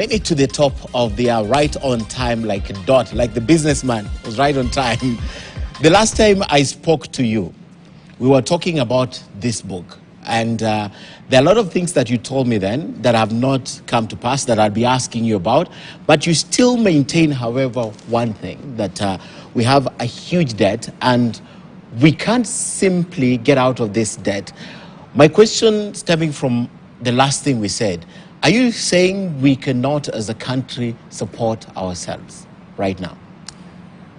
Made it to the top of the right on time, like a dot, like the businessman was right on time. The last time I spoke to you, we were talking about this book. And there are a lot of things that you told me then that have not come to pass that I'll be asking you about. But you still maintain, however, one thing, that we have a huge debt and we can't simply get out of this debt. My question stemming from the last thing we said, are you saying we cannot as a country support ourselves right now?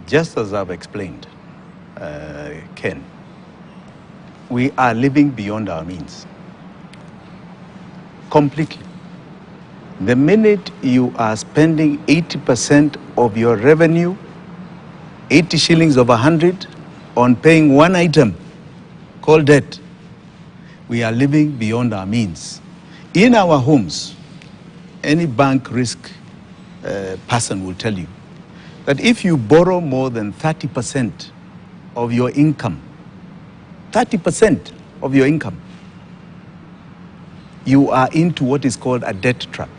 Just as I've explained, Ken, we are living beyond our means. Completely. The minute you are spending 80% of your revenue, 80 shillings of 100, on paying one item called debt, we are living beyond our means. In our homes, any bank risk person will tell you that if you borrow more than 30% of your income, 30% of your income, you are into what is called a debt trap.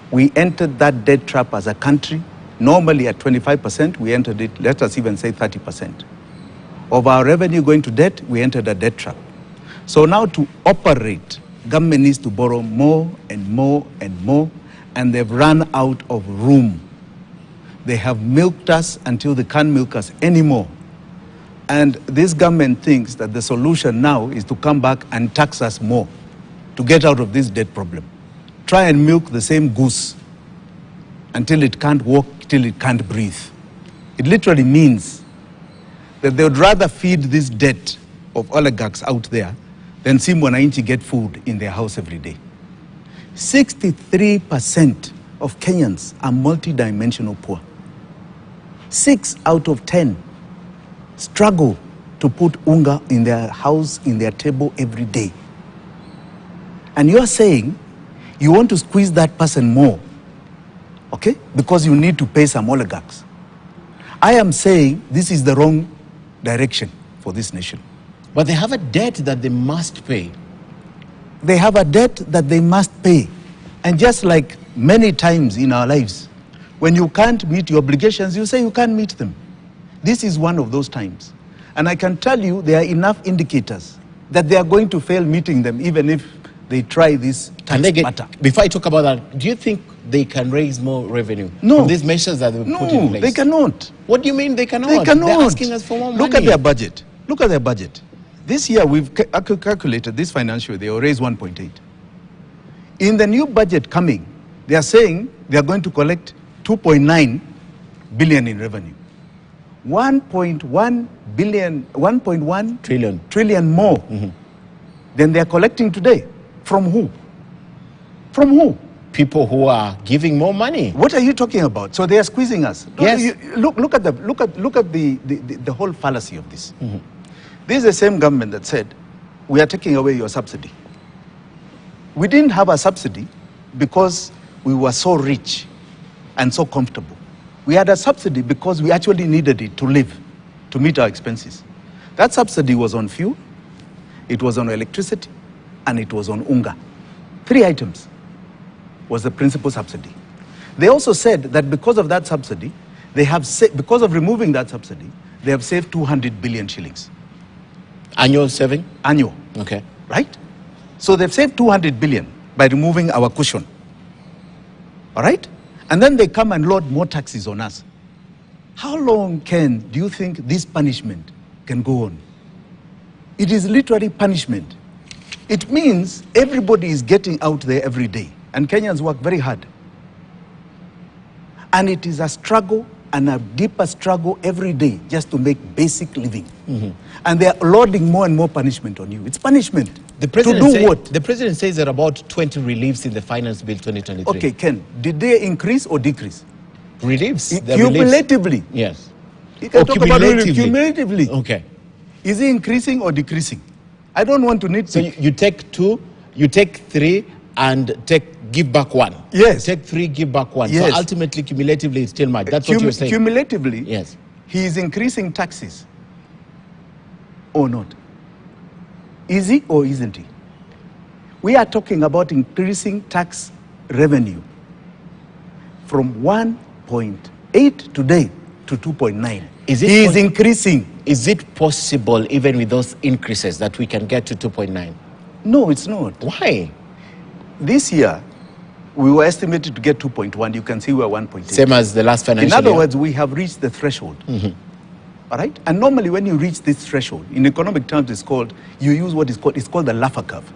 We entered that debt trap as a country, normally at 25%, we entered it, let us even say 30%. Of our revenue going to debt, we entered a debt trap. So now to operate, government needs to borrow more and more and more, and they've run out of room. They have milked us until they can't milk us anymore. And this government thinks that the solution now is to come back and tax us more to get out of this debt problem. Try and milk the same goose until it can't walk, till it can't breathe. It literally means that they would rather feed this debt of oligarchs out there than see Wanjigi get food in their house every day. 63% of Kenyans are multidimensional poor. 6 out of 10 struggle to put unga in their house, in their table every day. And you're saying you want to squeeze that person more, okay? Because you need to pay some oligarchs. I am saying this is the wrong direction for this nation. But they have a debt that they must pay. They have a debt that they must pay. And just like many times in our lives, when you can't meet your obligations, you say you can't meet them. This is one of those times. And I can tell you there are enough indicators that they are going to fail meeting them, even if they try this tax matter. Before I talk about that, do you think they can raise more revenue? No. From these measures that they put in place? No, they cannot. What do you mean they cannot? They cannot. They're asking us for more money. Look at their budget. Look at their budget. This year, we've calculated this financial year, they will raise 1.8. In the new budget coming, they are saying they are going to collect 2.9 billion in revenue. 1.1 billion, 1.1 trillion more than they are collecting today. From who? From who? People who are giving more money. What are you talking about? So they are squeezing us. Yes. Look at the whole fallacy of this. This is the same government that said, we are taking away your subsidy. We didn't have a subsidy because we were so rich and so comfortable. We had a subsidy because we actually needed it to live, to meet our expenses. That subsidy was on fuel, it was on electricity, and it was on unga. 3 items was the principal subsidy. They also said that because of that subsidy, because of removing that subsidy, they have saved 200 billion shillings. Annual saving? Annual. Okay. Right? So they've saved 200 billion by removing our cushion. All right? And then they come and load more taxes on us. How long do you think this punishment can go on? It is literally punishment. It means everybody is getting out there every day. And Kenyans work very hard. And it is a struggle and a deeper struggle every day just to make basic living. And they are loading more and more punishment on you. It's punishment. The president to do what? The president says there are about 20 reliefs in the Finance Bill 2023. Okay, Ken, did they increase or decrease? Reliefs? Cumulatively. Yes. You can talk about cumulatively. Okay. Is it increasing or decreasing? I don't want to nitpick. So you take 2, you take 3, and give back 1. Yes. Take 3, give back 1. Yes. So ultimately, cumulatively, it's still much. That's what you're saying. Cumulatively, yes. He is increasing taxes or not. Is he or isn't he? We are talking about increasing tax revenue from 1.8 today to 2.9. He is increasing. Is it possible, even with those increases, that we can get to 2.9? No, it's not. Why? This year, we were estimated to get 2.1. You can see we are 1.8. Same as the last financial year. In other year. words, we have reached the threshold. All right? And normally when you reach this threshold, in economic terms, you use what is called the Laffer curve.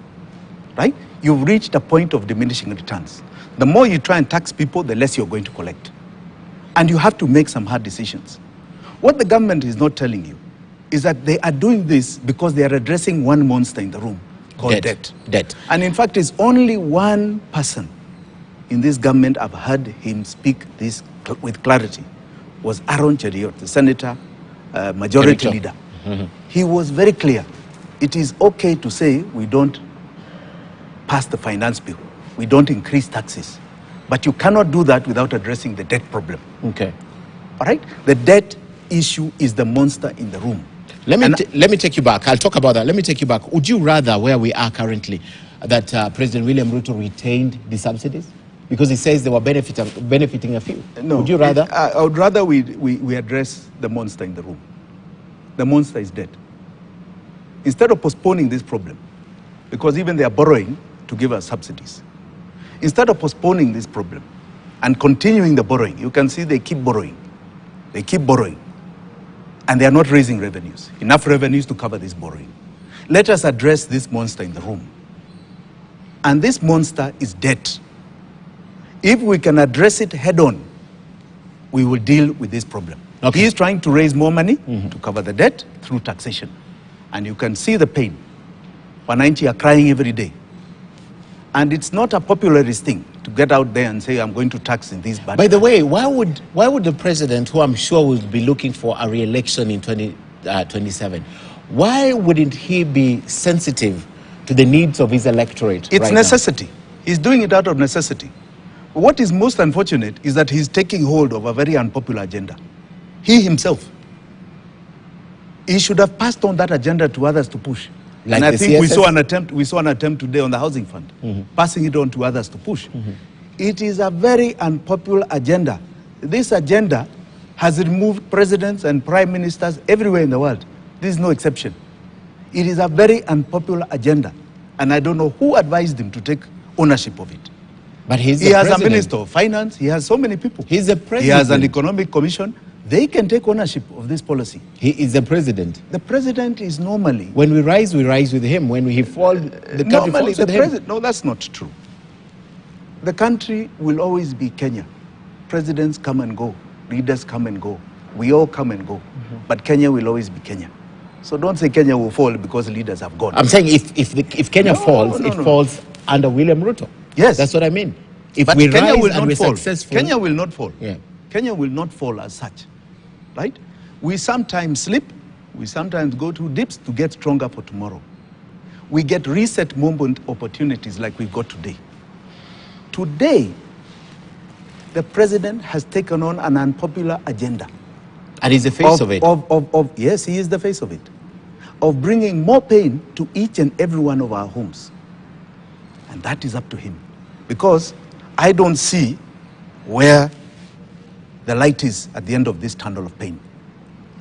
Right? You've reached a point of diminishing returns. The more you try and tax people, the less you're going to collect. And you have to make some hard decisions. What the government is not telling you is that they are doing this because they are addressing one monster in the room called debt. And in fact, it's only one person in this government I've heard him speak this with clarity, was Aaron Cheriot, the senator, majority leader. He was very clear. It is okay to say we don't pass the finance bill, we don't increase taxes, but you cannot do that without addressing the debt problem. Okay. All right? The debt issue is the monster in the room. Let me take you back. I'll talk about that. Let me take you back. Would you rather, where we are currently, that President William Ruto retained the subsidies? Because he says they were benefiting a few. No. Would you rather? I would rather we address the monster in the room. The monster is debt. Instead of postponing this problem, because even they are borrowing to give us subsidies, instead of postponing this problem and continuing the borrowing, you can see they keep borrowing. They keep borrowing. And they are not raising revenues, enough revenues to cover this borrowing. Let us address this monster in the room. And this monster is debt. If we can address it head on, we will deal with this problem. Okay. He is trying to raise more money to cover the debt through taxation. And you can see the pain. Wananchi are crying every day. And it's not a popularist thing to get out there and say, I'm going to tax in this budget. By the way, why would the president, who I'm sure will be looking for a re-election in 2027, why wouldn't he be sensitive to the needs of his electorate? It's necessity. He's doing it out of necessity. What is most unfortunate is that he's taking hold of a very unpopular agenda. He himself. He should have passed on that agenda to others to push. Like and I think CSS? we saw an attempt today on the housing fund, passing it on to others to push. It is a very unpopular agenda. This agenda has removed presidents and prime ministers everywhere in the world. This is no exception. It is a very unpopular agenda. And I don't know who advised him to take ownership of it. But he has a minister of finance. He has so many people. He's the president. He has an economic commission. They can take ownership of this policy. He is the president. The president is normally... When we rise with him. When he falls, the country falls with him. No, that's not true. The country will always be Kenya. Presidents come and go. Leaders come and go. We all come and go. But Kenya will always be Kenya. So don't say Kenya will fall because leaders have gone. I'm saying if Kenya falls, it falls under William Ruto. Yes. That's what I mean. If but we Kenya rise will and not we're fall. successful... Kenya will not fall. Yeah. Kenya will not fall as such. Right? We sometimes slip. We sometimes go through dips to get stronger for tomorrow. We get reset moment opportunities like we've got today. Today, the president has taken on an unpopular agenda. And he's the face of it. Yes, he is the face of it. Of bringing more pain to each and every one of our homes. And that is up to him. Because I don't see where the light is at the end of this tunnel of pain.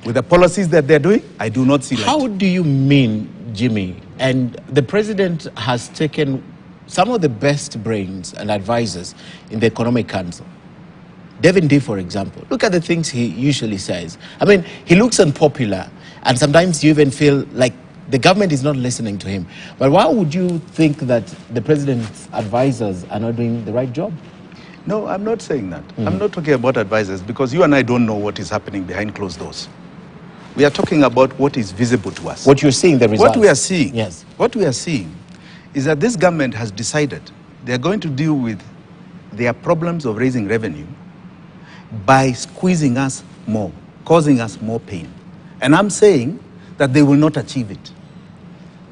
With the policies that they're doing, I do not see light. How do you mean, Jimmy? And the president has taken some of the best brains and advisors in the Economic Council. Devin D, for example. Look at the things he usually says. I mean, he looks unpopular, and sometimes you even feel like the government is not listening to him. But why would you think that the president's advisors are not doing the right job? No, I'm not saying that. I'm not talking about advisors because you and I don't know what is happening behind closed doors. We are talking about what is visible to us. What you're seeing, the results. What we are seeing, yes. What we are seeing is that this government has decided they're going to deal with their problems of raising revenue by squeezing us more, causing us more pain. And I'm saying that they will not achieve it.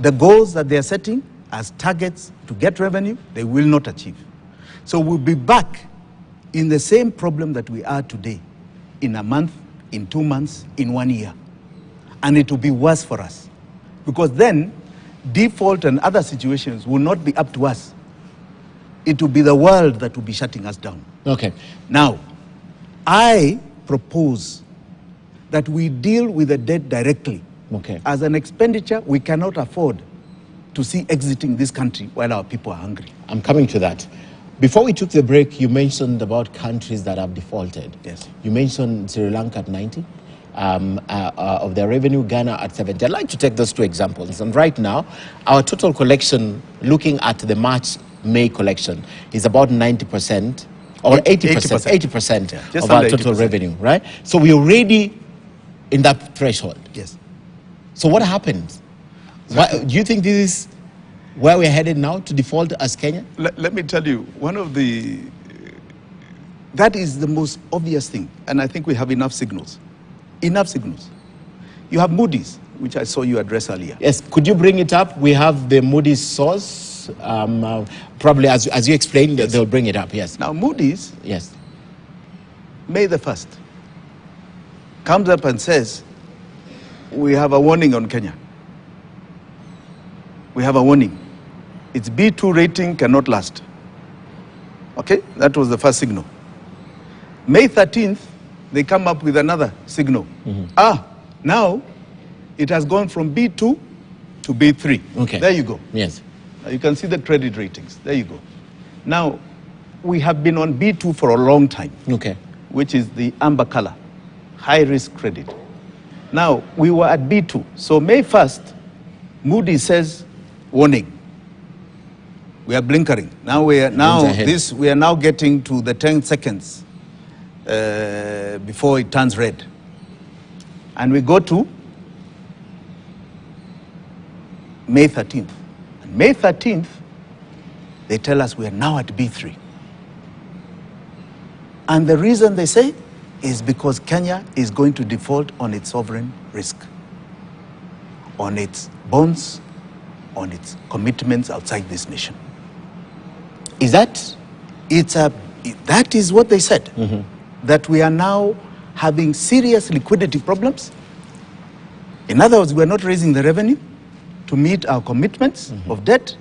The goals that they are setting as targets to get revenue, they will not achieve. So we'll be back in the same problem that we are today, in a month, in 2 months, in 1 year. And it will be worse for us. Because then, default and other situations will not be up to us. It will be the world that will be shutting us down. Okay. Now, I propose that we deal with the debt directly. Okay. As an expenditure, we cannot afford to see exiting this country while our people are hungry. I'm coming to that. Before we took the break, you mentioned about countries that have defaulted. Yes. You mentioned Sri Lanka at 90 of their revenue, Ghana at 70. I'd like to take those two examples. And right now, our total collection, looking at the March-May collection, is about 90% or 80%, 80% yeah, of our total 80%. revenue, right? So we're already in that threshold. Yes. So what happens? Do you think this is where we're headed now, to default as Kenya? Let me tell you, that is the most obvious thing, and I think we have enough signals. Enough signals. You have Moody's, which I saw you address earlier. Yes, could you bring it up? We have the Moody's source. Probably as you explained, yes. They'll bring it up, yes. Now Moody's, Yes. May the 1st, comes up and says, we have a warning on Kenya. We have a warning. Its B2 rating cannot last. Okay, that was the first signal. May 13th, they come up with another signal. Now it has gone from B2 to B3. Okay. There you go. Yes. Now you can see the credit ratings. There you go. Now, we have been on B2 for a long time. Okay. Which is the amber color, high risk credit. Now, we were at B2. So May 1st, Moody says, warning. We are blinkering. Now we are now getting to the 10 seconds before it turns red. And we go to May 13th. And May 13th, they tell us we are now at B3. And the reason they say is because Kenya is going to default on its sovereign risk, on its bonds, on its commitments outside this nation. Is that? That is what they said, that we are now having serious liquidity problems. In other words, we are not raising the revenue to meet our commitments of debt,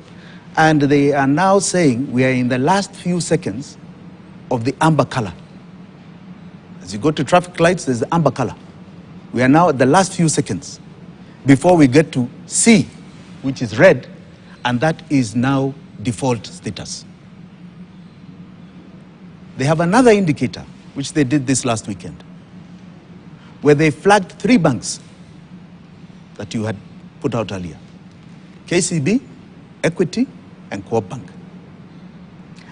and they are now saying we are in the last few seconds of the amber color. As you go to traffic lights, there's the amber color. We are now at the last few seconds before we get to C, which is red, and that is now default status. They have another indicator, which they did this last weekend, where they flagged 3 banks that you had put out earlier: KCB, Equity, and Co-op Bank.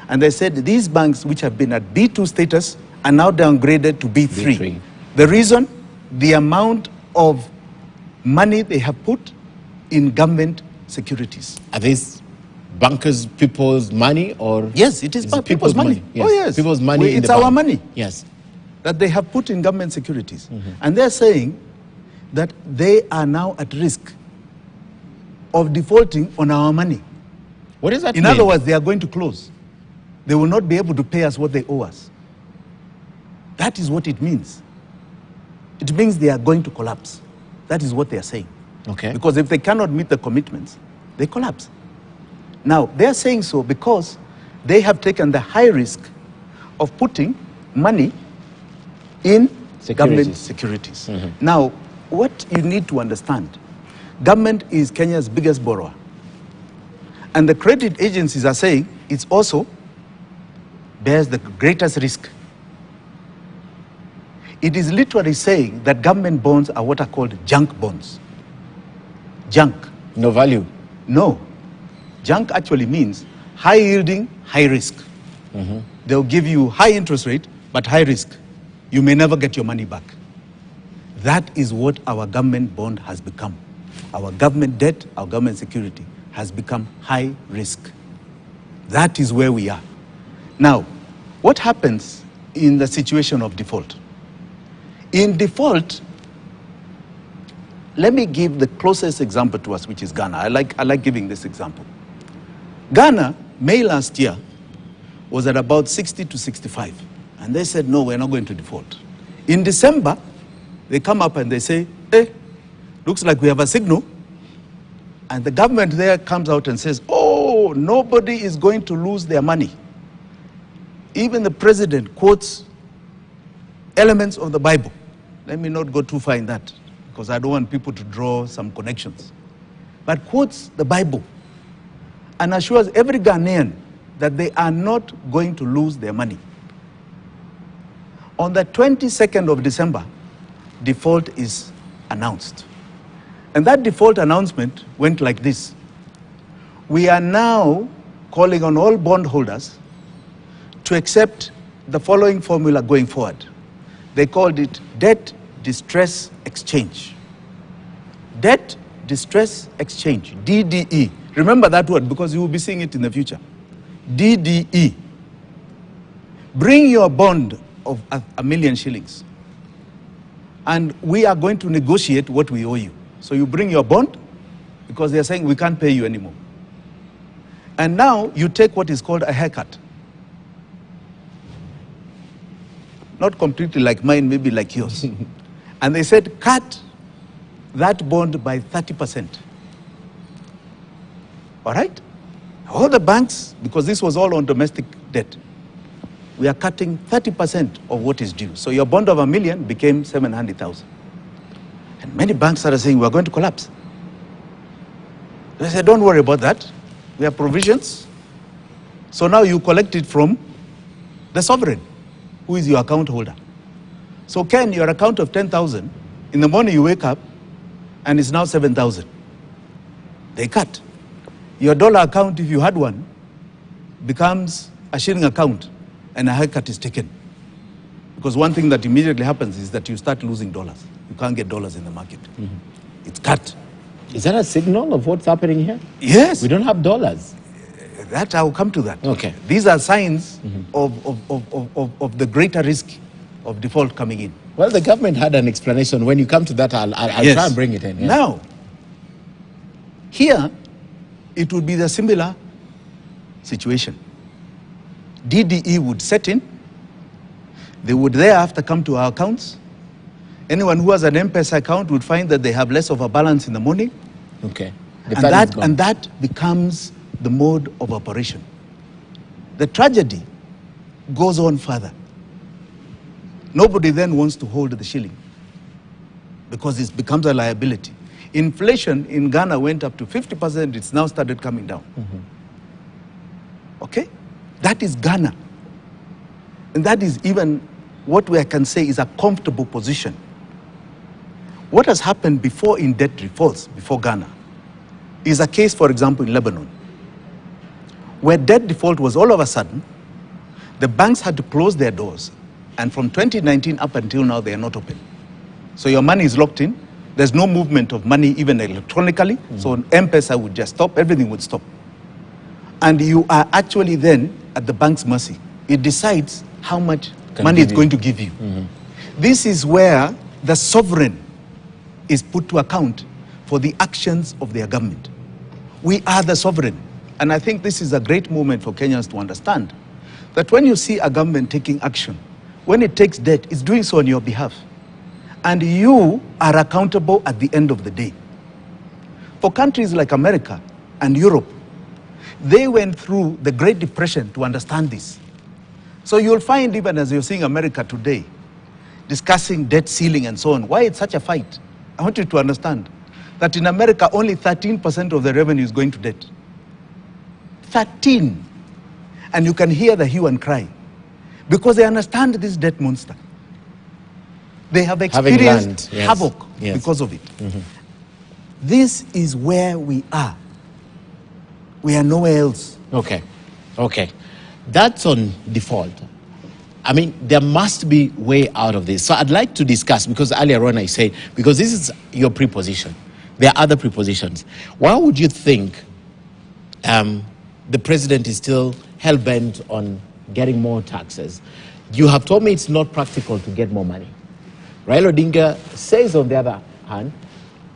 And they said these banks, which have been at B2 status, are now downgraded to B3. B3. The reason? The amount of money they have put in government securities. Are these bankers' people's money, or? Yes, it is people's money. Yes. Oh, yes. People's money. It's our money. Yes. That they have put in government securities. And they're saying that they are now at risk of defaulting on our money. What does that In mean? other words, they are going to close. They will not be able to pay us what they owe us. That is what it means. It means they are going to collapse. That is what they are saying. Okay. Because if they cannot meet the commitments, they collapse. Now, they are saying so because they have taken the high risk of putting money in government securities. Now, what you need to understand, government is Kenya's biggest borrower. And the credit agencies are saying it's also bears the greatest risk. It is literally saying that government bonds are what are called junk bonds. Junk. No value. No. Junk actually means high yielding, high risk. They'll give you high interest rate, but high risk. You may never get your money back. That is what our government bond has become. Our government debt, our government security has become high risk. That is where we are. Now, what happens in the situation of default? In default, let me give the closest example to us, which is Ghana. I like giving this example. Ghana, May last year, was at about 60 to 65. And they said, no, we're not going to default. In December, they come up and they say, hey, looks like we have a signal. And the government there comes out and says, oh, nobody is going to lose their money. Even the president quotes elements of the Bible. Let me not go too far in that, because I don't want people to draw some connections. But quotes the Bible and assures every Ghanaian that they are not going to lose their money. On the 22nd of December, default is announced. And that default announcement went like this. We are now calling on all bondholders to accept the following formula going forward. They called it debt distress exchange. Debt distress exchange, DDE. Remember that word because you will be seeing it in the future. DDE. Bring your bond of a million shillings. And we are going to negotiate what we owe you. So you bring your bond because they are saying we can't pay you anymore. And now you take what is called a haircut. Not completely like mine, maybe like yours. And they said, cut that bond by 30%. All right? All the banks, because this was all on domestic debt, we are cutting 30% of what is due. So your bond of $1 million became 700,000. And many banks started saying, we're going to collapse. They said, don't worry about that. We have provisions. So now you collect it from the sovereign, who is your account holder. So Ken, your account of 10,000, in the morning you wake up and it's now 7,000. They cut. Your dollar account, if you had one, becomes a shilling account and a haircut is taken. Because one thing that immediately happens is that you start losing dollars. You can't get dollars in the market. It's cut. Is that a signal of what's happening here? Yes. We don't have dollars. That I'll come to that. Okay. These are signs of the greater risk of default coming in. Well, the government had an explanation. When you come to that, I'll Yes. try and bring it in. Yeah. Now, here, it would be the similar situation. DDE would set in. They would thereafter come to our accounts. Anyone who has an M-Pesa account would find that they have less of a balance in the morning. Okay. And that becomes the mode of operation. The tragedy goes on further. Nobody then wants to hold the shilling because it becomes a liability. Inflation in Ghana went up to 50%. It's now started coming down. Okay? That is Ghana. And that is even what we can say is a comfortable position. What has happened before in debt defaults, before Ghana, is a case, for example, in Lebanon, where debt default was all of a sudden, the banks had to close their doors. And from 2019 up until now, they are not open. So your money is locked in. There's no movement of money, even electronically. So M-Pesa would just stop. Everything would stop. And you are actually then at the bank's mercy. It decides how much money it's going to give you. This is where the sovereign is put to account for the actions of their government. We are the sovereign. And I think this is a great moment for Kenyans to understand that when you see a government taking action, when it takes debt, it's doing so on your behalf. And you are accountable at the end of the day. For countries like America and Europe, they went through the Great Depression to understand this. So you'll find, even as you're seeing America today, discussing debt ceiling and so on, why it's such a fight. I want you to understand that in America, only 13% of the revenue is going to debt. 13. And you can hear the hue and cry because they understand this debt monster. They have experienced havoc because of it. This is where we are. We are nowhere else. Okay. Okay. That's on default. I mean, there must be way out of this. So I'd like to discuss, because earlier on I said, because this is your preposition. There are other prepositions. Why would you think the president is still hell-bent on getting more taxes? You have told me it's not practical to get more money. Raila Odinga says, on the other hand,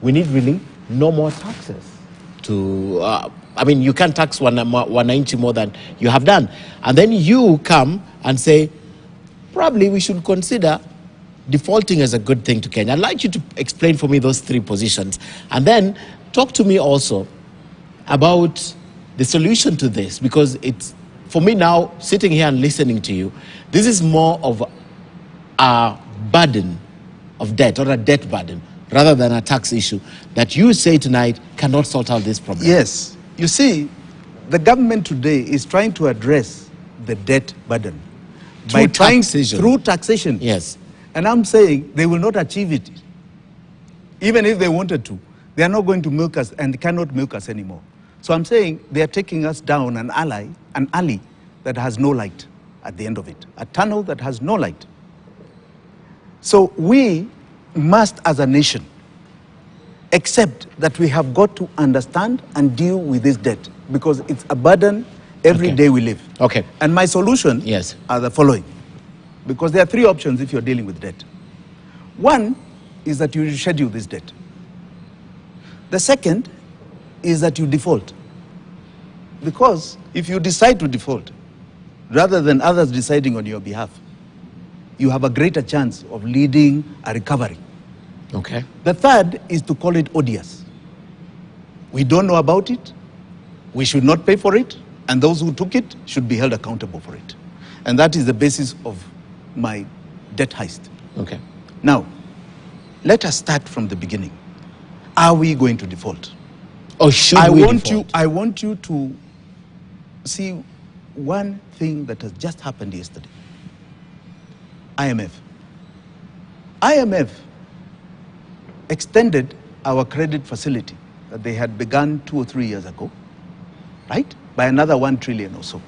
we need really no more taxes. I mean, you can't tax wananchi more than you have done. And then you come and say, probably we should consider defaulting as a good thing to Kenya. I'd like you to explain for me those three positions. And then talk to me also about the solution to this, because it's, for me now, sitting here and listening to you, this is more of a burden of debt, or a debt burden, rather than a tax issue that you say tonight cannot sort out this problem. Yes. You see, the government today is trying to address the debt burden Through taxation. through taxation. Yes. And I'm saying they will not achieve it. Even if they wanted to, they are not going to milk us and cannot milk us anymore. So I'm saying they are taking us down an alley that has no light at the end of it, a tunnel that has no light. So we must, as a nation, accept that we have got to understand and deal with this debt, because it's a burden every day we live. Okay. And my solution Yes. are the following, because there are three options if you're dealing with debt. One is that you reschedule this debt. The second is that you default. Because if you decide to default, rather than others deciding on your behalf, you have a greater chance of leading a recovery. Okay. The third is to call it odious. We don't know about it, we should not pay for it, and those who took it should be held accountable for it. And that is the basis of my debt heist. Okay. Now, let us start from the beginning. Are we going to default? Or should we default? I want you to see one thing that has just happened yesterday. IMF extended our credit facility that they had begun 2 or 3 years ago, right? By another 1 trillion or so.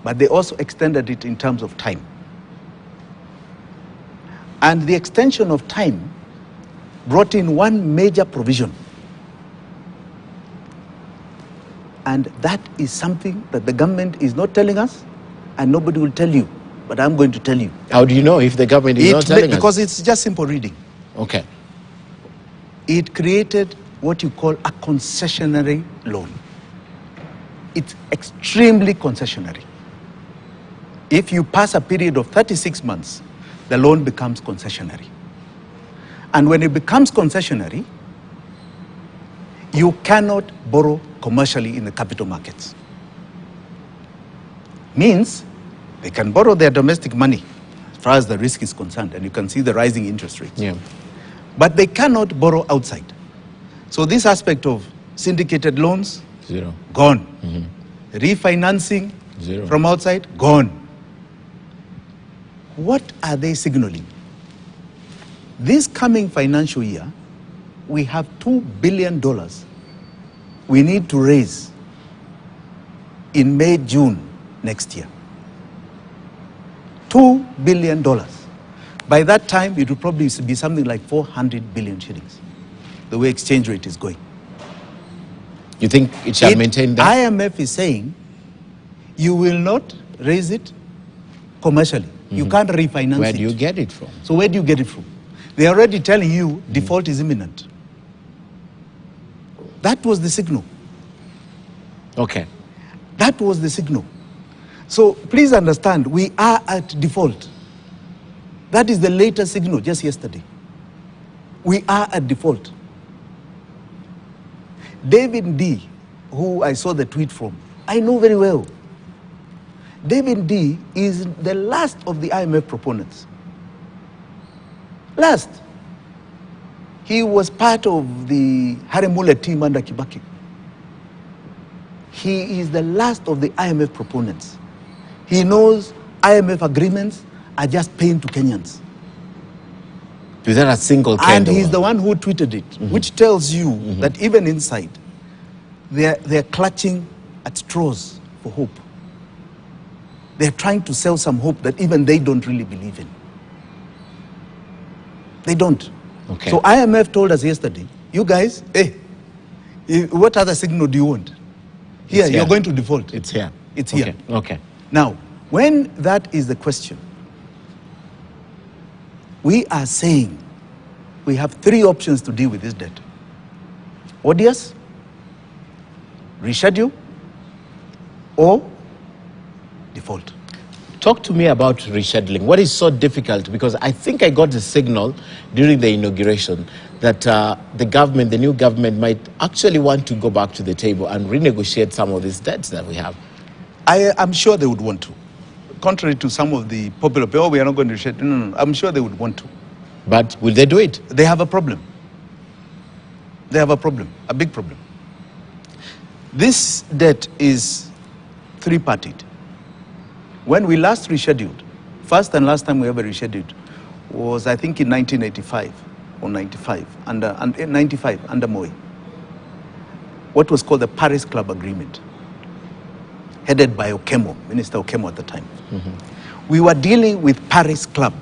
But they also extended it in terms of time. And the extension of time brought in one major provision. And that is something that the government is not telling us, and nobody will tell you, but I'm going to tell you. How do you know if the government is not telling us? Because it's just simple reading. Okay. It created what you call a concessionary loan. It's extremely concessionary. If you pass a period of 36 months, the loan becomes concessionary. And when it becomes concessionary, you cannot borrow commercially in the capital markets. Means they can borrow their domestic money as far as the risk is concerned, and you can see the rising interest rates. Yeah. But they cannot borrow outside. So this aspect of syndicated loans, Zero. gone. Refinancing Zero. from outside, gone. What are they signaling? This coming financial year, we have $2 billion we need to raise in May, June next year. $2 billion. By that time, it will probably be something like 400 billion shillings, the way exchange rate is going. You think it shall maintain that? IMF is saying you will not raise it commercially. You can't refinance it. Where do you get it from? So where do you get it from? They're already telling you default is imminent. That was the signal. Okay. That was the signal. So please understand, we are at default. That is the latest signal just yesterday. We are at default. David D., who I saw the tweet from, I know very well. David D. is the last of the IMF proponents. Last. He was part of the Haremule team under Kibaki. He is the last of the IMF proponents. He knows IMF agreements are just pain to Kenyans. Is there a single And candle? he's the one who tweeted it, which tells you that even inside, they're clutching at straws for hope. They're trying to sell some hope that even they don't really believe in. They don't. Okay. So IMF told us yesterday, you guys, hey, what other signal do you want? Here, you're going to default. It's here. It's here. Okay. Okay. Now, when that is the question, we are saying we have three options to deal with this debt. Odious, reschedule, or default. Talk to me about rescheduling. What is so difficult? Because I think I got a signal during the inauguration that the government, the new government, might actually want to go back to the table and renegotiate some of these debts that we have. I'm sure they would want to. Contrary to some of the popular people, we are not going to reschedule. No, I'm sure they would want to. But will they do it? They have a problem. They have a problem, a big problem. This debt is three-parted. When we last rescheduled, first and last time we ever rescheduled was, I think, in 1985 or 95, under 95, under Moi. What was called the Paris Club Agreement, headed by Okemo, Minister Okemo at the time. We were dealing with Paris Club,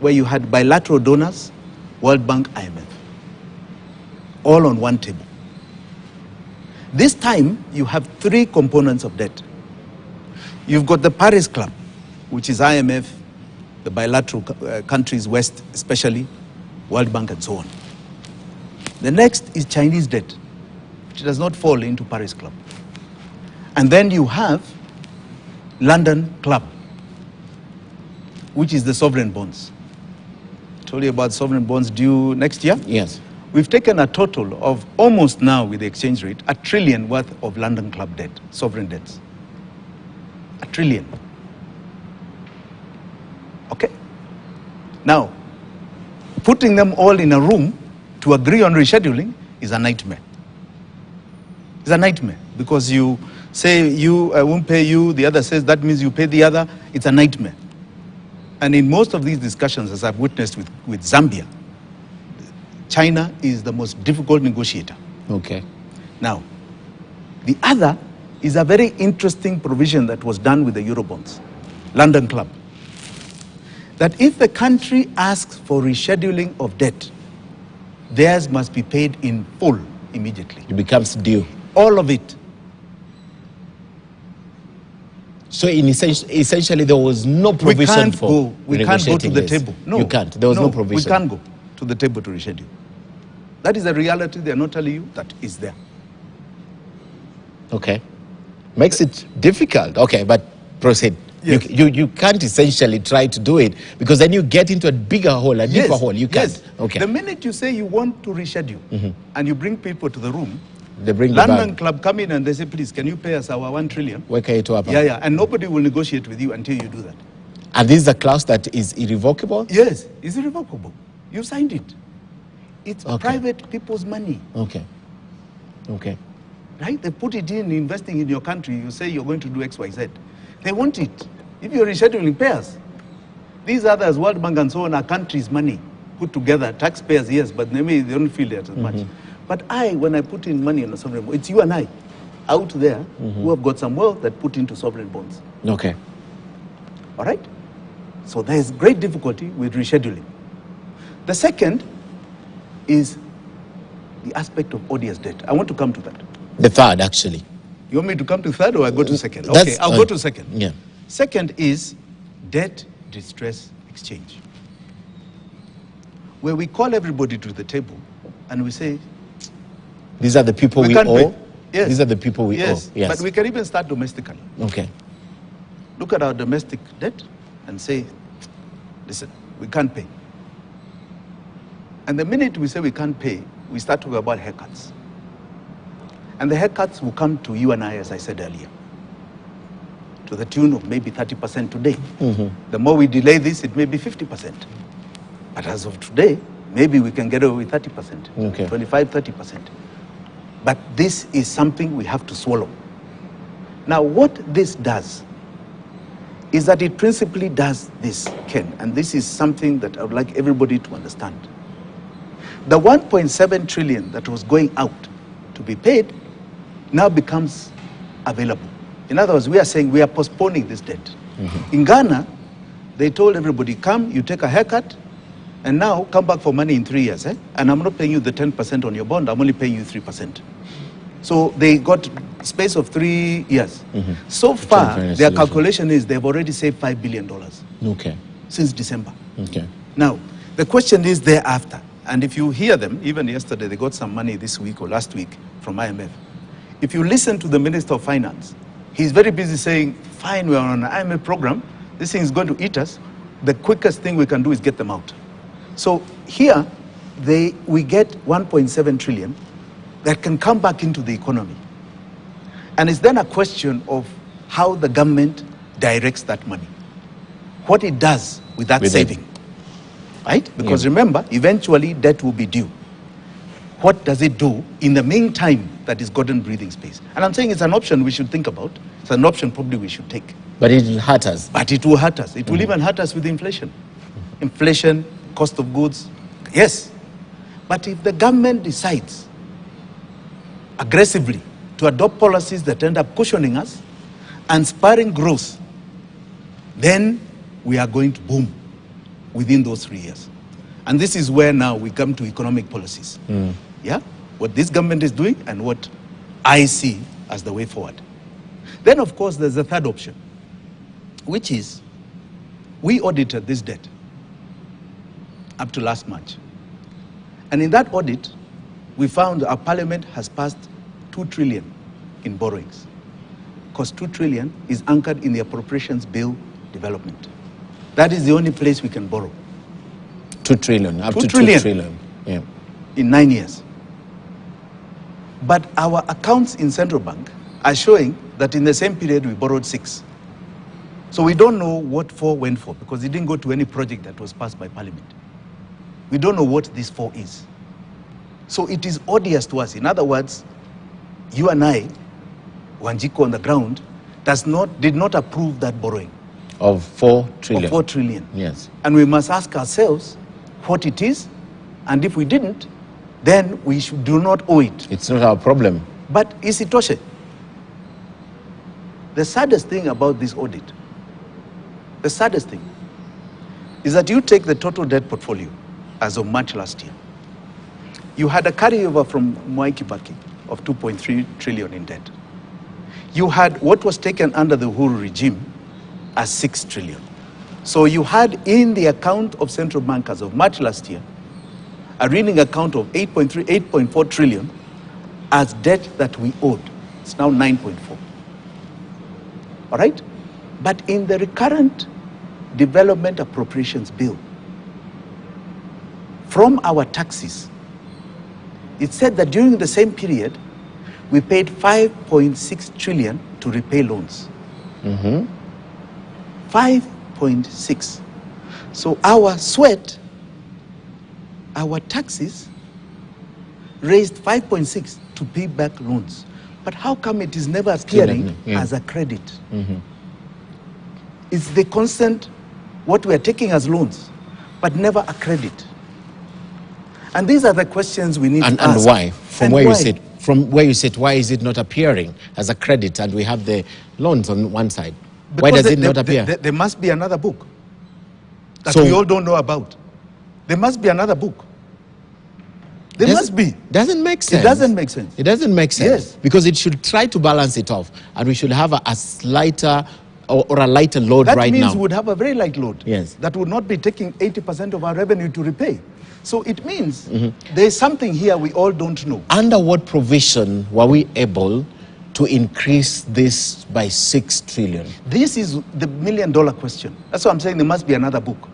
where you had bilateral donors, World Bank, IMF, all on one table. This time, you have three components of debt. You've got the Paris Club, which is IMF, the bilateral countries, West especially, World Bank, and so on. The next is Chinese debt, which does not fall into Paris Club. And then you have London Club, which is the sovereign bonds. I told you about sovereign bonds due next year? Yes. We've taken a total of almost now, with the exchange rate, $1 trillion worth of London Club debt, sovereign debts. $1 trillion. Okay? Now, putting them all in a room to agree on rescheduling is a nightmare. It's a nightmare because you say I won't pay you, the other says that means you pay the other. It's a nightmare. And in most of these discussions, as I've witnessed with Zambia, China is the most difficult negotiator. Okay. Now, the other is a very interesting provision that was done with the Eurobonds, London Club, that if the country asks for rescheduling of debt, theirs must be paid in full immediately. It becomes due. All of it. So essentially there was no provision for we can't go to the table. No, you can't. There was no provision. We can't go to the table to reschedule. That is a reality. They're not telling you that is there. Okay. Makes it difficult. Okay, but proceed. Yes. You can't essentially try to do it because then you get into a bigger hole, a deeper hole. You can't. Yes. Okay. The minute you say you want to reschedule and you bring people to the room, they bring London Club come in and they say, please, can you pay us our $1 trillion? Yeah, and nobody will negotiate with you until you do that. And this is a clause that is irrevocable? Yes, it's irrevocable. You signed it. It's private people's money. Okay. Okay. Right? They put it in investing in your country. You say you're going to do X, Y, Z. They want it. If you're rescheduling, pay us. These others, World Bank and so on, are countries' money put together. Taxpayers, yes, but maybe they don't feel it as much. But when I put in money on a sovereign bond, it's you and I out there who have got some wealth that put into sovereign bonds. Okay. All right? So there's great difficulty with rescheduling. The second is the aspect of odious debt. I want to come to that. The third, actually. You want me to come to third or I go to second? That's, okay, I'll go to second. Yeah. Second is debt distress exchange, where we call everybody to the table and we say, these are the people we owe? Yes. These are the people we owe. Yes. But we can even start domestically. Okay. Look at our domestic debt and say, listen, we can't pay. And the minute we say we can't pay, we start talking about haircuts. And the haircuts will come to you and I, as I said earlier, to the tune of maybe 30% today. The more we delay this, it may be 50%. But as of today, maybe we can get away with 30%, okay. 25, 30%. But this is something we have to swallow. Now, what this does is that it principally does this, Ken, and this is something that I would like everybody to understand. The 1.7 trillion that was going out to be paid now becomes available. In other words, we are saying we are postponing this debt. In Ghana, they told everybody, come, you take a haircut, and now come back for money in 3 years. And I'm not paying you the 10% on your bond, I'm only paying you 3%. So they got space of 3 years. So far, their calculation is they've already saved $5 billion since December. Okay. Now, the question is thereafter. And if you hear them, even yesterday, they got some money this week or last week from IMF. If you listen to the Minister of Finance, he's very busy saying, fine, we're on an IMF program, this thing is going to eat us, the quickest thing we can do is get them out. So here, we get 1.7 trillion that can come back into the economy. And it's then a question of how the government directs that money, what it does with that saving, right? Because remember, eventually debt will be due. What does it do in the meantime that is gotten breathing space? And I'm saying it's an option we should think about. It's an option probably we should take. But it will hurt us. But it will hurt us. It will even hurt us with inflation. Inflation, cost of goods, yes. But if the government decides aggressively to adopt policies that end up cushioning us and spurring growth, then we are going to boom within those 3 years. And this is where now we come to economic policies. Yeah? What this government is doing and what I see as the way forward. Then, of course, there's a third option, which is we audited this debt up to last March. And in that audit, we found our parliament has passed 2 trillion in borrowings, because 2 trillion is anchored in the appropriations bill development. That is the only place we can borrow. 2 trillion, up 2 to trillion 2 trillion. Yeah. In 9 years. But our accounts in central bank are showing that in the same period we borrowed 6. So we don't know what 4 went for, because it didn't go to any project that was passed by parliament. We don't know what this 4 is. So it is odious to us. In other words, you and I, Wanjigi on the ground, did not approve that borrowing. Of 4 trillion. Of 4 trillion. Yes. And we must ask ourselves what it is, and if we didn't, then we do not owe it. It's not our problem. But Isitoshe, the saddest thing about this audit, the saddest thing, is that you take the total debt portfolio as of March last year. You had a carryover from Mwai Kibaki of 2.3 trillion in debt. You had what was taken under the Uhuru regime as 6 trillion. So you had in the account of central bank as of March last year, a reading account of 8.3, 8.4 trillion as debt that we owed. It's now 9.4. All right? But in the recurrent development appropriations bill, from our taxes, it said that during the same period, we paid 5.6 trillion to repay loans. 5.6. So our sweat, our taxes, raised 5.6 to pay back loans. But how come it is never appearing as a credit? It's the constant, what we are taking as loans, but never a credit. And these are the questions we need to ask. And why? From where you sit, why is it not appearing as a credit and we have the loans on one side? Because why does it not appear? There must be another book that we all don't know about. There must be another book. There must be. Doesn't make sense. It doesn't make sense. It doesn't make sense. Yes. Because it should try to balance it off. And we should have a slighter or a lighter load right now. That means we would have a very light load. Yes. That would not be taking 80% of our revenue to repay. So it means there's something here we all don't know. Under what provision were we able to increase this by 6 trillion? This is the million-dollar question. That's why I'm saying there must be another book.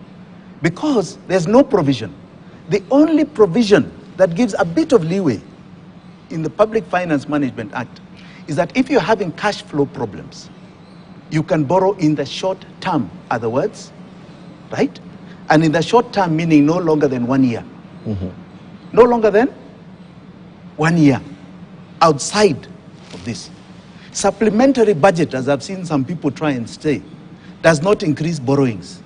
Because there's no provision. The only provision that gives a bit of leeway in the Public Finance Management Act is that if you're having cash flow problems, you can borrow in the short term, other words, right? And in the short term, meaning no longer than 1 year. No longer than 1 year. Outside of this. Supplementary budget, as I've seen some people try and say, does not increase borrowings.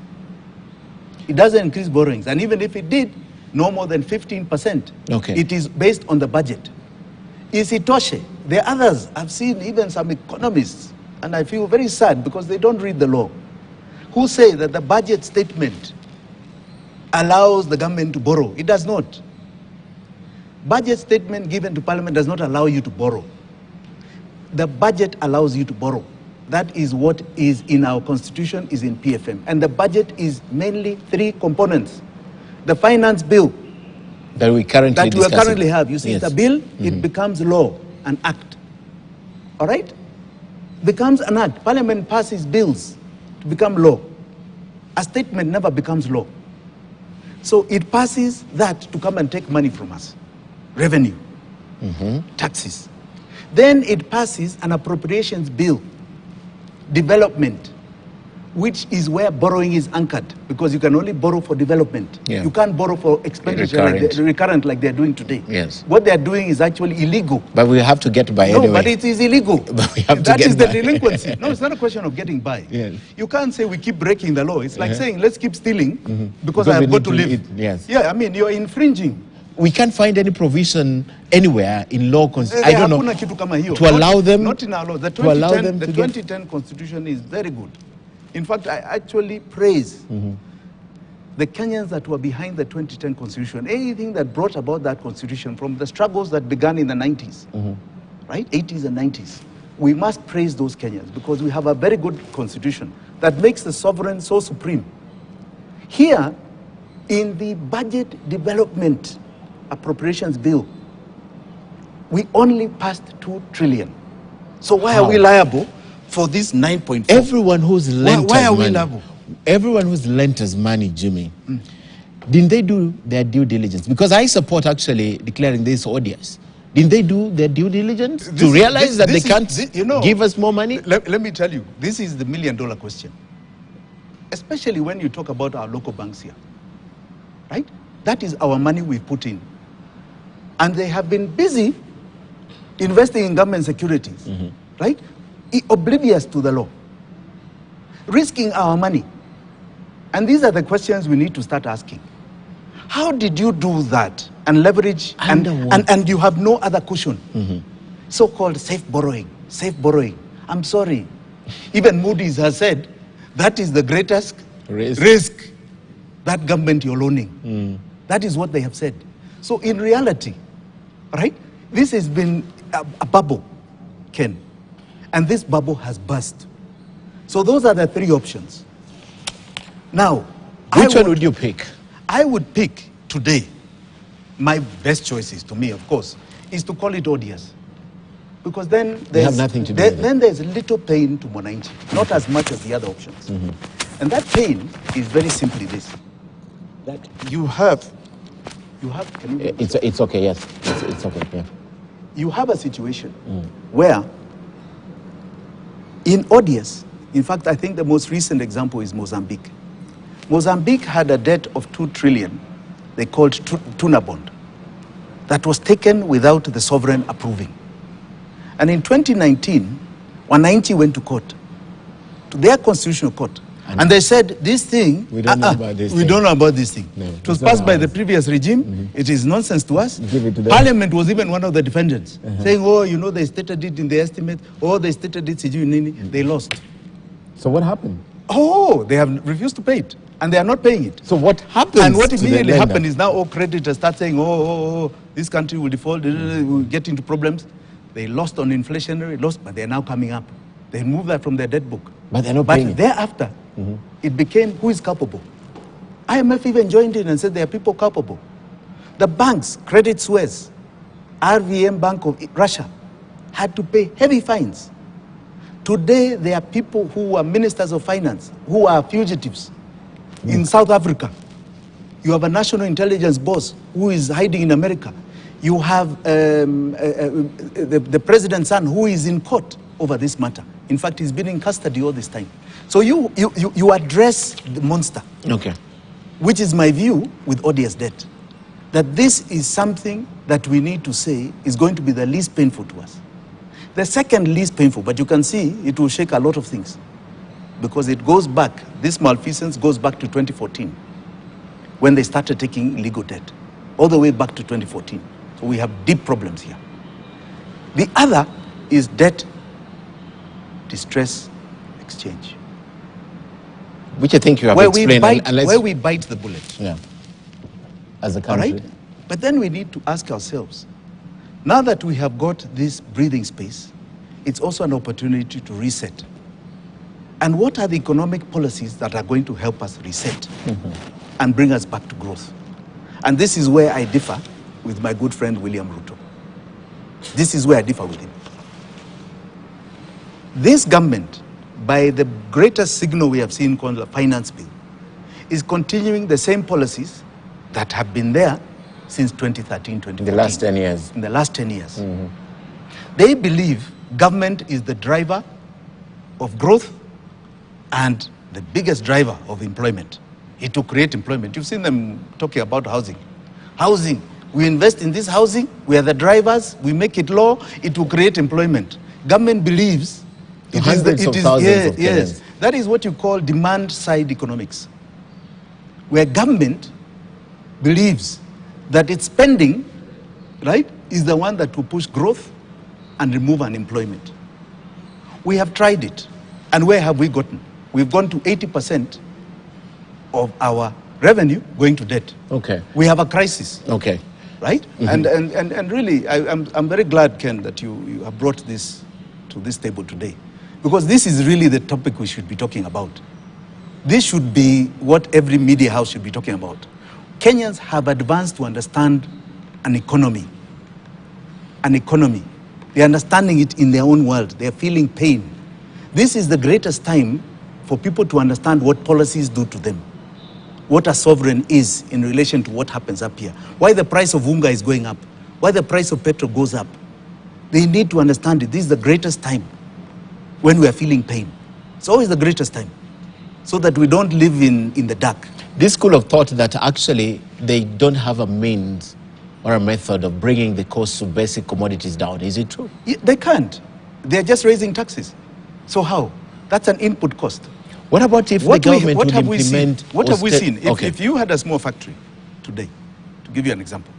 It doesn't increase borrowings. And even if it did, no more than 15%. Okay. It is based on the budget. Isitoshe, there are others. I've seen even some economists, and I feel very sad because they don't read the law, who say that the budget statement allows the government to borrow. It does not. Budget statement given to Parliament does not allow you to borrow. The budget allows you to borrow. That is what is in our constitution, is in PFM. And the budget is mainly 3 components. The finance bill that we currently have. You see, yes. The bill, it becomes law, an act. All right? Becomes an act. Parliament passes bills to become law. A statement never becomes law. So it passes that to come and take money from us. Revenue, taxes. Then it passes an appropriations bill, development, which is where borrowing is anchored, because you can only borrow for development. Yeah. You can't borrow for expenditure recurrent like they're doing today. Yes. What they're doing is actually illegal. But we have to get by No, anyway. but it is illegal. But we have to That get is the by. delinquency. No, it's not a question of getting by. Yes. You can't say we keep breaking the law. It's like saying, let's keep stealing because Because I we have got need to to live. eat, yes. Yeah, I mean, you're infringing. We can't find any provision anywhere in law. I don't know. Hakuna kitu kama hiyo. To allow them. Not in our law. The to allow 2010, them the to get- 2010 constitution is very good. In fact, I actually praise the Kenyans that were behind the 2010 constitution. Anything that brought about that constitution from the struggles that began in the 90s, right? 80s and 90s. We must praise those Kenyans because we have a very good constitution that makes the sovereign so supreme. Here, in the budget development appropriations bill, we only passed 2 trillion. So why are we liable for this 9.4? Everyone who's lent why us are we money, liable? everyone who's lent us money, Jimmy, didn't they do their due diligence? Because I support actually declaring this odious. Didn't they do their due diligence to realize that they can't give us more money? Let me tell you, this is the $1 million question. Especially when you talk about our local banks here, right? That is our money we put in. And they have been busy investing in government securities, right? Oblivious to the law, risking our money. And these are the questions we need to start asking. How did you do that and leverage and you have no other cushion? So-called safe borrowing, safe borrowing. I'm sorry. Even Moody's has said that is the greatest risk that government you're loaning. That is what they have said. So in reality, right, this has been a bubble, Ken. And this bubble has burst. So those are the 3 options. Now, Which one would you pick? I would pick today, my best choices to me, of course, is to call it odious. Because then have nothing to do with it. then there's little pain to Mwananchi, not as much as the other options. And that pain is very simply this, that you have, can you It's okay, yes. It's okay, yeah. you have a situation where in odious, in fact, I think the most recent example is Mozambique. Mozambique had a debt of 2 trillion, they called tuna bond, that was taken without the sovereign approving. And in 2019, Wananchi went to court, to their constitutional court, and they said, this thing, we don't know about this we thing. don't know about this thing. No, It was it's not passed by the ours. previous regime. It is nonsense to us. Give it to them. Parliament was even one of the defendants, saying, oh, you know, they stated it in the estimate, or they stated it, they lost. So what happened? Oh, they have refused to pay it, and they are not paying it. So what happens? And what to the immediately lender? happened is now all creditors start saying, oh, this country will default, we'll get into problems. They lost on inflationary, but they're now coming up. They moved that from their debt book. But they're not paying it. Thereafter, it became who is culpable. IMF even joined in and said there are people culpable. The banks, Credit Suisse, RVM Bank of Russia, had to pay heavy fines. Today, there are people who are ministers of finance, who are fugitives in South Africa. You have a national intelligence boss who is hiding in America. You have the president's son who is in court over this matter. In fact, he's been in custody all this time. So you address the monster. Okay. Which is my view with odious debt. That this is something that we need to say is going to be the least painful to us. The second least painful, but you can see it will shake a lot of things. Because it goes back, this malfeasance goes back to 2014, when they started taking illegal debt, all the way back to 2014. So we have deep problems here. The other is debt distress exchange. Which I think you have Where explained. where we bite the bullet. Yeah. As a All country. right? But then we need to ask ourselves, now that we have got this breathing space, it's also an opportunity to reset. And what are the economic policies that are going to help us reset and bring us back to growth? And this is where I differ with my good friend William Ruto. This is where I differ with him. This government, by the greatest signal we have seen called the finance bill, is continuing the same policies that have been there since 2013, 2014. In the last 10 years. In the last 10 years. They believe government is the driver of growth and the biggest driver of employment. It will create employment. You've seen them talking about housing. Housing. We invest in this housing. We are the drivers. We make it law. It will create employment. Government believes Hundreds of thousands of yes. That is what you call demand-side economics, where government believes that its spending, right, is the one that will push growth and remove unemployment. We have tried it. And where have we gotten? We've gone to 80% of our revenue going to debt. Okay. We have a crisis. Okay. Right? And really, I'm very glad, Ken, that you have brought this to this table today. Because this is really the topic we should be talking about. This should be what every media house should be talking about. Kenyans have advanced to understand an economy. An economy. They're understanding it in their own world. They're feeling pain. This is the greatest time for people to understand what policies do to them. What a sovereign is in relation to what happens up here. Why the price of unga is going up. Why the price of petrol goes up. They need to understand it. This is the greatest time when we are feeling pain. It's always the greatest time. So that we don't live in the dark. This school of thought that actually they don't have a means or a method of bringing the cost of basic commodities down. Is it true? Yeah, they can't. They're just raising taxes. So how? That's an input cost. What about if the government would implement... What have we seen? Okay. If you had a small factory today, to give you an example,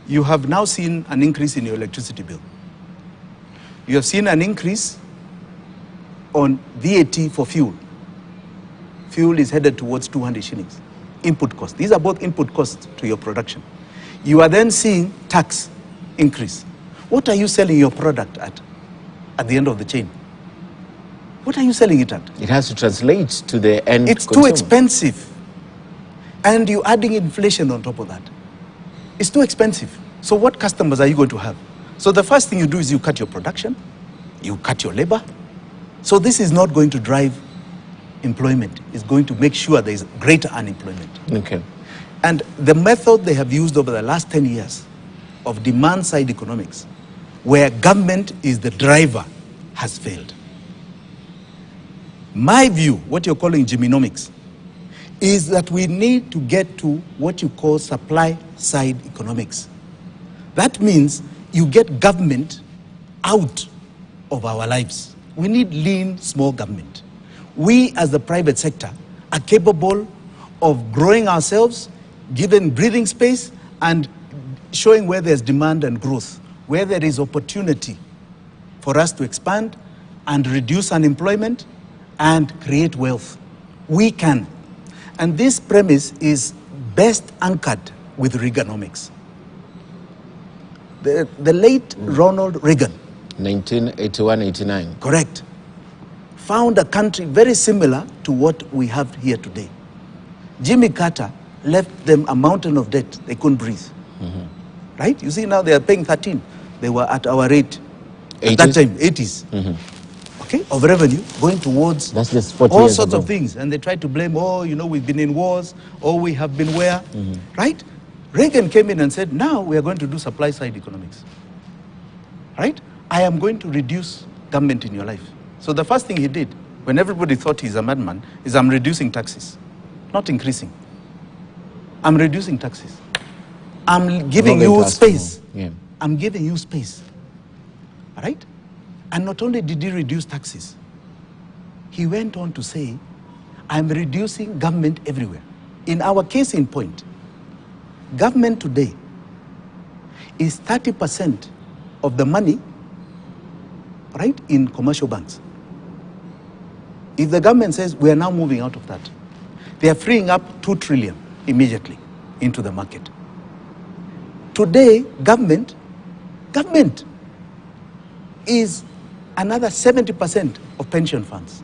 you have now seen an increase in your electricity bill. You have seen an increase on VAT for fuel. Fuel is headed towards 200 shillings. Input cost. These are both input costs to your production. You are then seeing tax increase. What are you selling your product at the end of the chain? What are you selling it at? It has to translate to the end It's consumer. too expensive. And you're adding inflation on top of that. It's too expensive. So what customers are you going to have? So the first thing you do is you cut your production, you cut your labor. So this is not going to drive employment. It's going to make sure there is greater unemployment. Okay. And the method they have used over the last 10 years of demand-side economics, where government is the driver, has failed. My view, what you're calling Geminomics, is that we need to get to what you call supply-side economics. That means you get government out of our lives. We need lean, small government. We, as the private sector, are capable of growing ourselves, given breathing space, and showing where there's demand and growth, where there is opportunity for us to expand and reduce unemployment and create wealth. We can. And this premise is best anchored with Reaganomics. The late Ronald Reagan, 1981-89. correct, found a country very similar to what we have here today. Jimmy Carter left them a mountain of debt. They couldn't breathe. Right? You see now they are paying 13. They were at our rate 80s? at that time, 80s. Okay, of revenue going towards That's just 40 all years sorts ago. of things. And they tried to blame, oh, you know, we've been in wars, or we have been where, right? Reagan came in and said, now we are going to do supply-side economics. Right? I am going to reduce government in your life. So the first thing he did, when everybody thought he's a madman, is I'm reducing taxes, not increasing. I'm reducing taxes. I'm giving you space. Yeah. I'm giving you space. All right? And not only did he reduce taxes, he went on to say, I'm reducing government everywhere. In our case in point, government today is 30% of the money, right, in commercial banks. If the government says we are now moving out of that, they are freeing up 2 trillion immediately into the market. Today, government is another 70% of pension funds.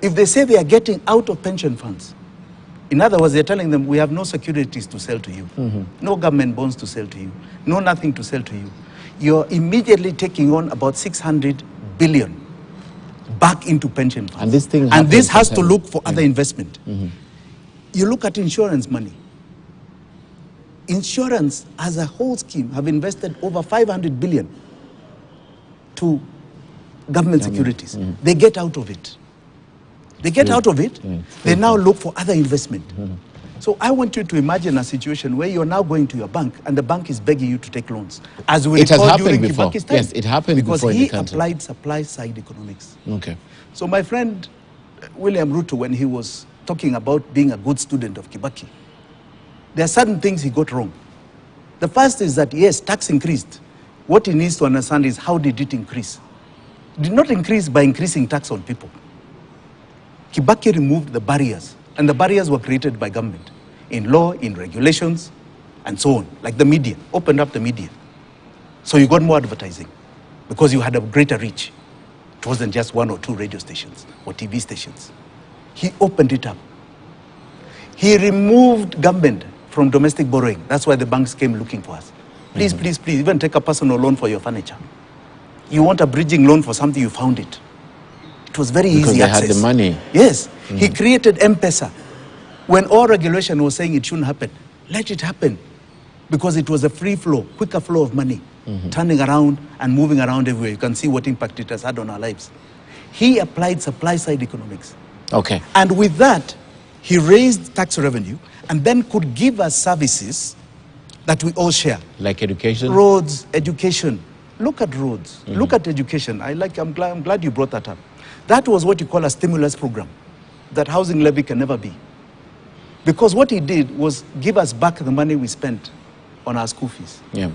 If they say they are getting out of pension funds, in other words, they're telling them we have no securities to sell to you, no government bonds to sell to you, no nothing to sell to you. You're immediately taking on about 600 billion back into pension funds. And this thing and this has happens to look for other investment. You look at insurance money. Insurance as a whole scheme have invested over 500 billion to government securities. They get out of it. They get out of it. They now look for other investment. So I want you to imagine a situation where you're now going to your bank and the bank is begging you to take loans. As we It has recall happened during before. Kibaki's time. Yes, it happened because before in he the country. applied supply-side economics. Okay. So my friend William Ruto, when he was talking about being a good student of Kibaki, there are certain things he got wrong. The first is that, yes, tax increased. What he needs to understand is how did it increase? It did not increase by increasing tax on people. Kibaki removed the barriers, and the barriers were created by government in law, in regulations, and so on, like the media, opened up the media. So you got more advertising because you had a greater reach. It wasn't just 1 or 2 radio stations or TV stations. He opened it up. He removed government from domestic borrowing. That's why the banks came looking for us. Please, please, please, even take a personal loan for your furniture. You want a bridging loan for something, you found it. It was very Because easy they access. had the money. Yes. He created M-Pesa. When all regulation was saying it shouldn't happen, let it happen. Because it was a free flow, quicker flow of money, turning around and moving around everywhere. You can see what impact it has had on our lives. He applied supply-side economics. Okay. And with that, he raised tax revenue and then could give us services that we all share. Like education? Roads, education. Look at roads. Look at education. I'm glad you brought that up. That was what you call a stimulus program that housing levy can never be. Because what he did was give us back the money we spent on our school fees. Yeah.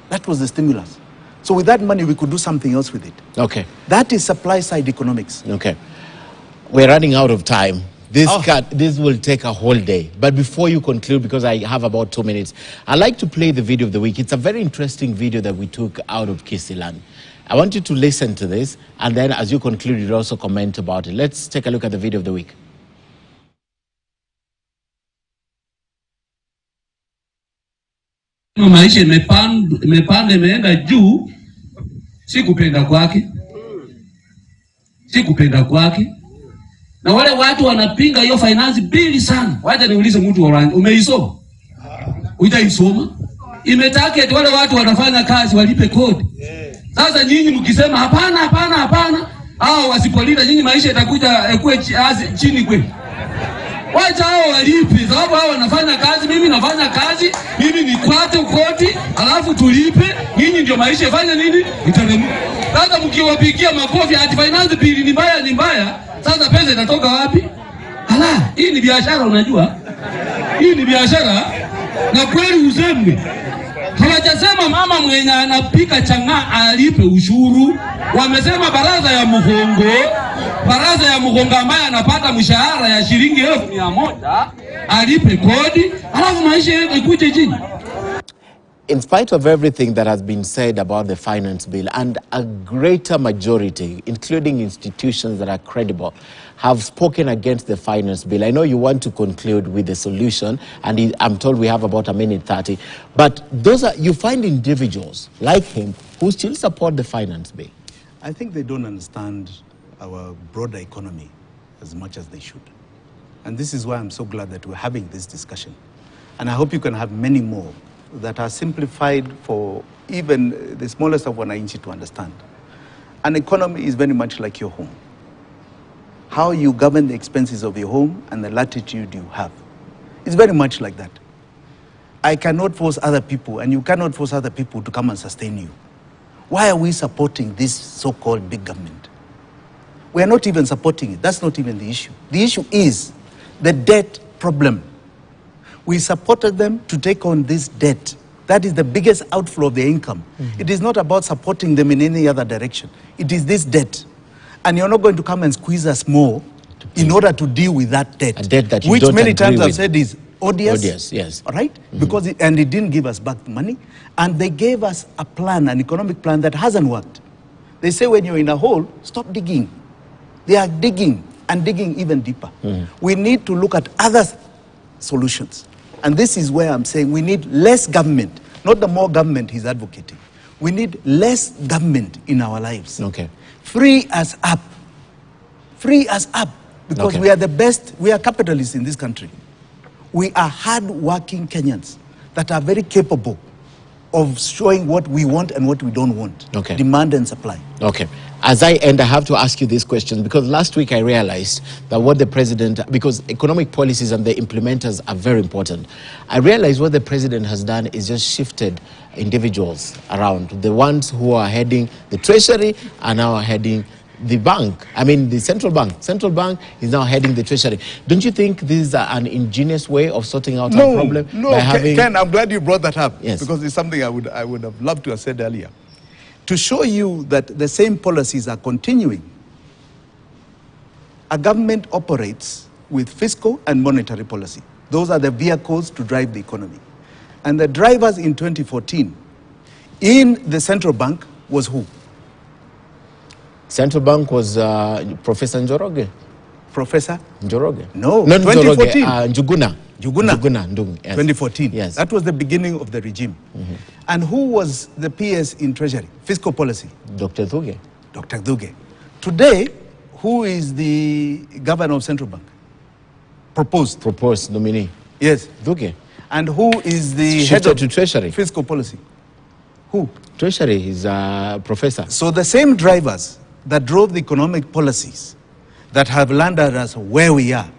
That was the stimulus. So with that money, we could do something else with it. Okay. That is supply-side economics. Okay. We're running out of time. This will take a whole day. But before you conclude, because I have about 2 minutes, I'd like to play the video of the week. It's a very interesting video that we took out of Kisiland. I want you to listen to this, and then as you conclude, you'll also comment about it. Let's take a look at the video of the week. Maisha imepanda imeenda juu, si kupenda kwake, si kupenda kwake. Na wale watu wanapinga hiyo finance bill sana. Wacha niulize mtu wa rangi, umeisoma? Hujaisoma? Imetaka eti wale watu wanafanya kazi walipe kodi. Sasa nyinyi mkisema hapana hapana hapana, hao wasipolipa nyinyi maisha itakuja ekuwe chini kweli. Wacha hao walipe, sababu hao wanafanya kazi, mimi nafanya kazi, mimi nikwate kodi, alafu tulipe, nyinyi ndio maisha ifanye nini? Itaremuka. Sasa mkiwapigia makofi ati finance bill ni mbaya ni mbaya, sasa pesa itatoka wapi? Hala, hii ni biashara unajua? Hii ni biashara na kweli uzembe. Hawajasema mama mwenye anapika chang'aa alipe ushuru. Wamesema baraza ya mgongo ambaye anapata mshahara ya shilingi 100,000 alipe kodi, alafu maisha ikuje chini. In spite of everything that has been said about the finance bill, and a greater majority, including institutions that are credible, have spoken against the finance bill. I know you want to conclude with the solution, and I'm told we have about 1:30. But you find individuals like him who still support the finance bill. I think they don't understand our broader economy as much as they should. And this is why I'm so glad that we're having this discussion. And I hope you can have many more that are simplified for even the smallest of wananchi to understand. An economy is very much like your home. How you govern the expenses of your home and the latitude you have. It's very much like that. I cannot force other people, and you cannot force other people to come and sustain you. Why are we supporting this so-called big government? We are not even supporting it. That's not even the issue. The issue is the debt problem. We supported them to take on this debt. That is the biggest outflow of their income. It is not about supporting them in any other direction. It is this debt. And you're not going to come and squeeze us more in order to deal with that debt. A debt that you which don't many agree times with. I've said is odious. Odious, yes. All right? Because it didn't give us back the money. And they gave us a plan, an economic plan that hasn't worked. They say when you're in a hole, stop digging. They are digging and digging even deeper. We need to look at other solutions. And this is where I'm saying we need less government, not the more government he's advocating. We need less government in our lives. Okay. Free us up. Free us up. Because Okay. we are the best, we are capitalists in this country. We are hard-working Kenyans that are very capable of showing what we want and what we don't want. Okay. Demand and supply. Okay. As I end, I have to ask you this question because last week I realized that what the president, because economic policies and the implementers are very important, I realized what the president has done is just shifted individuals around. The ones who are heading the treasury are now heading the bank. I mean, the central bank. Central bank is now heading the treasury. Don't you think this is an ingenious way of sorting out our problem? No, Ken, I'm glad you brought that up. Yes. Because it's something I would have loved to have said earlier. To show you that the same policies are continuing, a government operates with fiscal and monetary policy. Those are the vehicles to drive the economy. And the drivers in 2014 in the central bank was who? Central bank was Professor Njoroge. Professor? Njoroge. No, not 2014. Njoroge, Njuguna, Ndung, yes. 2014. Yes. That was the beginning of the regime. And who was the PS in Treasury? Fiscal policy? Dr. Thuge. Dr. Thuge. Today, who is the governor of Central Bank? Proposed nominee. Yes. Thuge. And who is the Shifted head of to Treasury. Fiscal policy? Who? Treasury is Professor. So the same drivers that drove the economic policies that have landed us where we are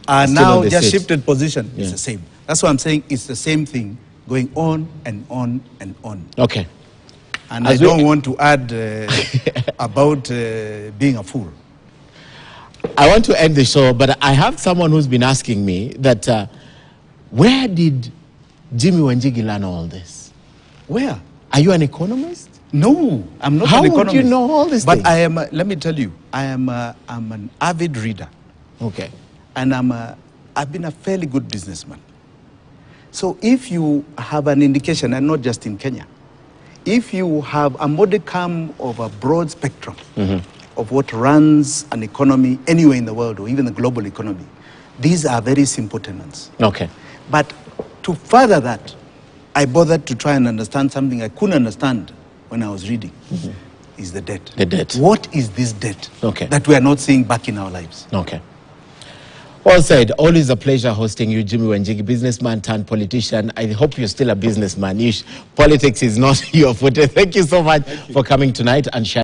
Still now just seat. shifted position. Yeah. It's the same. That's why I'm saying it's the same thing going on and on and on. Okay. And As I don't want to add about being a fool. I want to end the show, but I have someone who's been asking me that where did Jimmy Wanjigi learn all this? Where? Are you an economist? No, I'm not How an economist. would you know all these but things? I am, let me tell you, I'm an avid reader. Okay. And I've been a fairly good businessman. So if you have an indication, and not just in Kenya, if you have a modicum of a broad spectrum of what runs an economy anywhere in the world or even the global economy, these are very simple tenets. Okay. But to further that, I bothered to try and understand something I couldn't understand when I was reading, is the debt. The debt. What is this debt Okay. that we are not seeing back in our lives? Okay. Well said. Always a pleasure hosting you, Jimmy Wanjigi, businessman turned politician. I hope you're still a businessman. Politics is not your forte. Thank you so much for coming tonight and sharing.